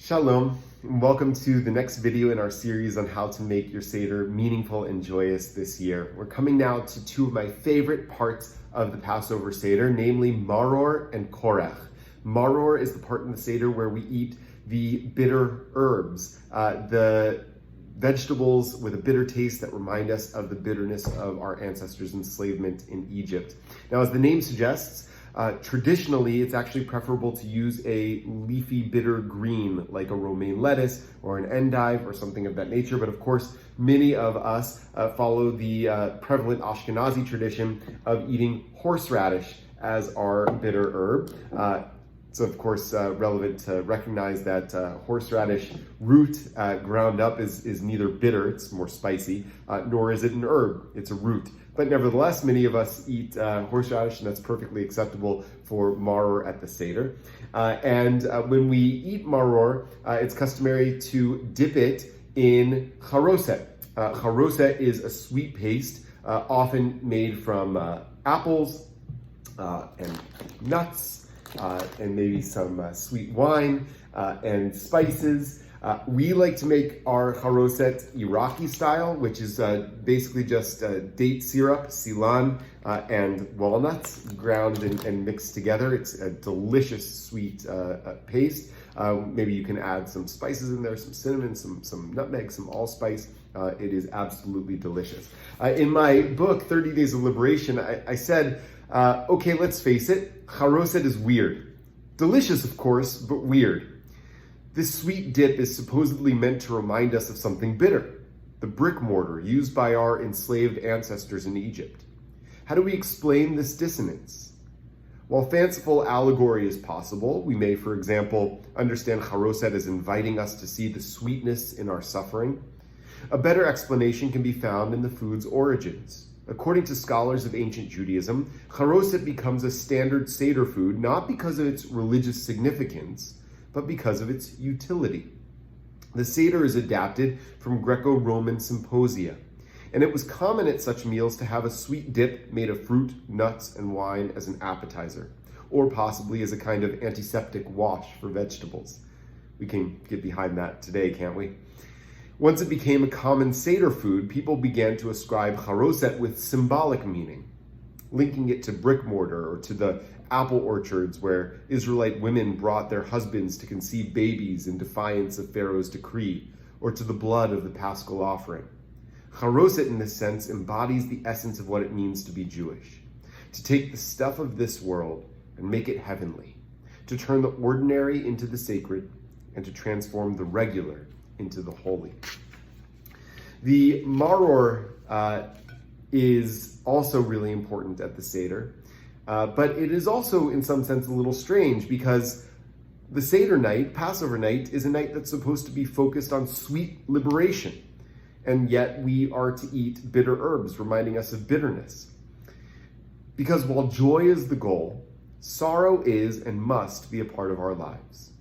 Shalom, and welcome to the next video in our series on how to make your Seder meaningful and joyous this year. We're coming now to two of my favorite parts of the Passover Seder, namely Marror and Korekh. Marror is the part in the Seder where we eat the bitter herbs, the vegetables with a bitter taste that remind us of the bitterness of our ancestors' enslavement in Egypt. Now, as the name suggests, traditionally, it's actually preferable to use a leafy bitter green like a romaine lettuce or an endive or something of that nature. But of course, many of us follow the prevalent Ashkenazi tradition of eating horseradish as our bitter herb. It's of course relevant to recognize that horseradish root ground up is neither bitter, it's more spicy, nor is it an herb, it's a root. But nevertheless, many of us eat horseradish, and that's perfectly acceptable for maror at the Seder. And when we eat maror, it's customary to dip it in charoset. Charoset is a sweet paste, often made from apples and nuts, and maybe some sweet wine and spices. We like to make our charoset Iraqi style, which is basically just date syrup, silan, and walnuts ground and mixed together. It's a delicious sweet paste. Maybe you can add some spices in there, some cinnamon, some nutmeg, some allspice. It is absolutely delicious. In my book, 30 Days of Liberation, I said, okay, let's face it, charoset is weird. Delicious, of course, but weird. This sweet dip is supposedly meant to remind us of something bitter, the brick mortar used by our enslaved ancestors in Egypt. How do we explain this dissonance? While fanciful allegory is possible, we may, for example, understand charoset as inviting us to see the sweetness in our suffering. A better explanation can be found in the food's origins. According to scholars of ancient Judaism, charoset becomes a standard Seder food not because of its religious significance, but because of its utility. The Seder is adapted from Greco-Roman symposia, and it was common at such meals to have a sweet dip made of fruit, nuts, and wine as an appetizer, or possibly as a kind of antiseptic wash for vegetables. We can get behind that today, can't we? Once it became a common Seder food, people began to ascribe charoset with symbolic meaning, linking it to brick mortar or to the apple orchards where Israelite women brought their husbands to conceive babies in defiance of Pharaoh's decree, or to the blood of the Paschal offering. Charoset, in this sense, embodies the essence of what it means to be Jewish, to take the stuff of this world and make it heavenly, to turn the ordinary into the sacred, and to transform the regular into the holy. The maror is also really important at the Seder, but it is also, in some sense, a little strange because the Seder night, Passover night, is a night that's supposed to be focused on sweet liberation, and yet we are to eat bitter herbs, reminding us of bitterness. Because while joy is the goal, sorrow is and must be a part of our lives.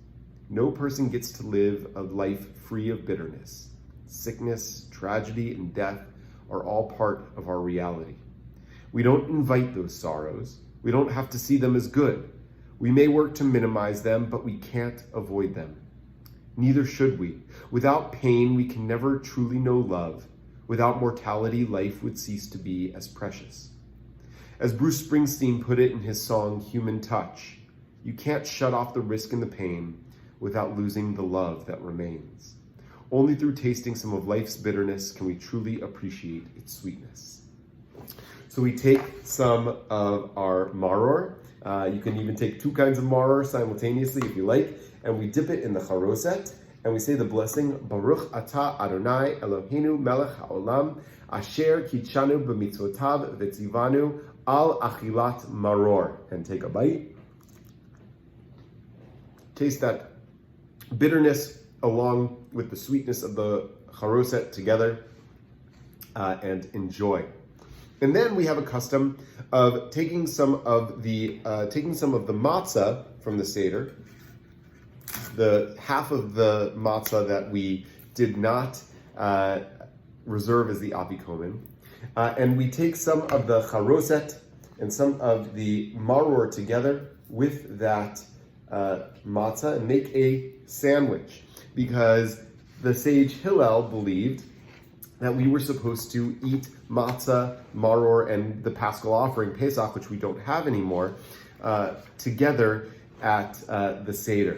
No person gets to live a life free of bitterness. Sickness, tragedy, and death are all part of our reality. We don't invite those sorrows. We don't have to see them as good. We may work to minimize them, but we can't avoid them. Neither should we. Without pain, we can never truly know love. Without mortality, life would cease to be as precious. As Bruce Springsteen put it in his song, Human Touch, you can't shut off the risk and the pain without losing the love that remains. Only through tasting some of life's bitterness can we truly appreciate its sweetness. So we take some of our maror. You can even take two kinds of maror simultaneously if you like, and we dip it in the charoset, and we say the blessing, Baruch Atah Adonai Eloheinu Melech HaOlam, Asher Kitshanu B'mitzvotav V'tzivanu Al Achilat Maror, and take a bite. Taste that bitterness along with the sweetness of the charoset together, and enjoy. And then we have a custom of taking some of the matzah from the Seder, the half of the matzah that we did not reserve as the afikomen, and we take some of the charoset and some of the maror together with that matzah and make a sandwich. because the sage Hillel believed that we were supposed to eat matzah, marror, and the Paschal offering, Pesach, which we don't have anymore, together at the Seder.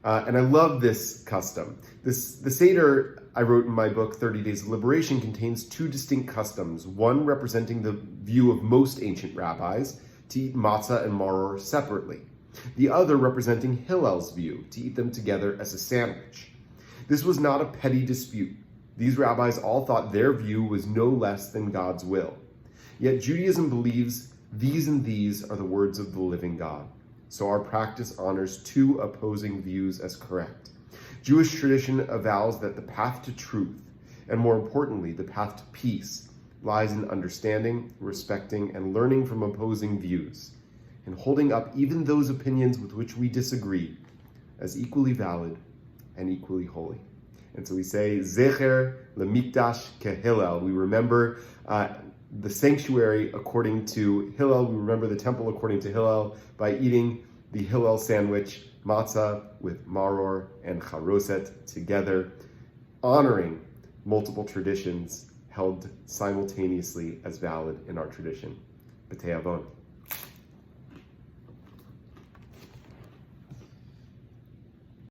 And I love this custom. The Seder, I wrote in my book, 30 Days of Liberation, contains two distinct customs, one representing the view of most ancient rabbis, to eat matzah and marror separately. The other representing Hillel's view, to eat them together as a sandwich. This was not a petty dispute. These rabbis all thought their view was no less than God's will. Yet Judaism believes these and these are the words of the living God. So our practice honors two opposing views as correct. Jewish tradition avows that the path to truth, and more importantly, the path to peace, lies in understanding, respecting, and learning from opposing views, and holding up even those opinions with which we disagree as equally valid and equally holy. And so we say, Zecher lemikdash kehillel. We remember the sanctuary according to Hillel. We remember the temple according to Hillel by eating the Hillel sandwich, matzah with marror and charoset together, honoring multiple traditions held simultaneously as valid in our tradition. B'tei avon.